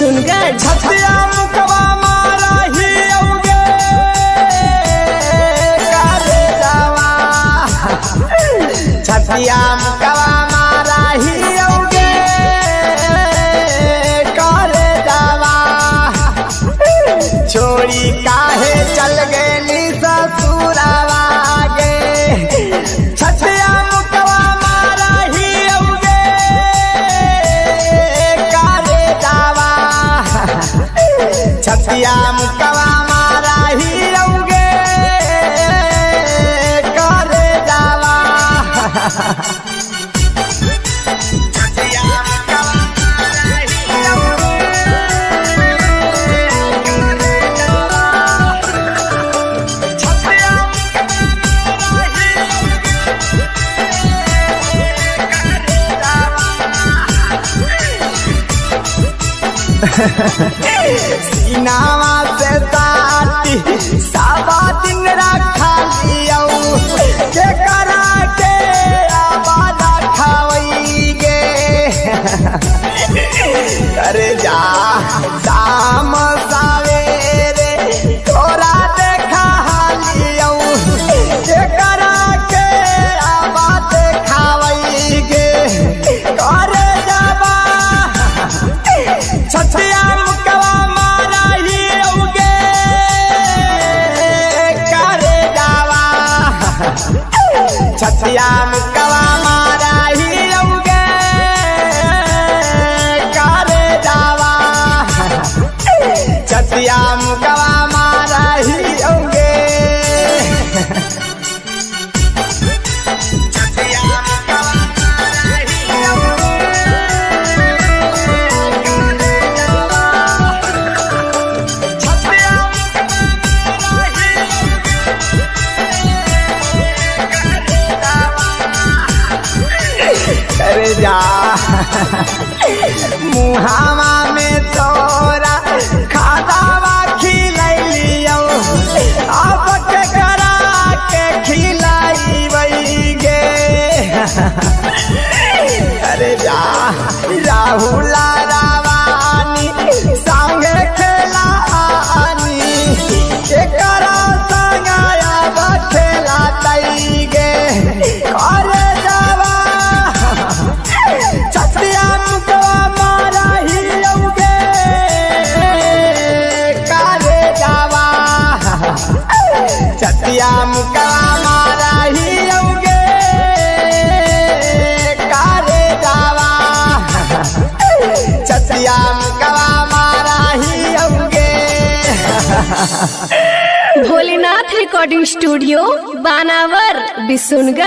बिशुनगंज। छतिया मुकवा मारा ही औगे करे जावा, छतिया मुकवा मारा ही औगे करे जावा। छोड़ी काहे चल गए ससुरावा गे, छतिया मुकवा मारा ही औगे करे जावा, छतिया मुकवा मारा ही औगे करे जावा। छतिया मुकवा मारा ही सीनावा से साटी सावा दिन रखा लियो, के करा के आवादा खावई गे। करे जा शाम सवेरे तोरा देखा लियो, के करा के आवाद खावई गे। करे जावा छतिया मुकवा मारा ही औगे करे जावा, छतिया मुकवा मारा ही औगे करे जावा, छतिया मुकवा मारा ही औगे। करे जा मुहावा में तोरा खादावा खिलैलियो, अब के करा के खिलाई गे। करे जा राहुला रावानी संगे खेलानी, के करा संगाया खेला तई गे। करे जावा छतिया मुकवा मारा ही औगे करे जावा, छतिया मुकवा मारा ही औगे करे जावा, छतिया मुकवा मारा ही औगे। भोलेनाथ रिकॉर्डिंग स्टूडियो बानावर बिशुनगंज।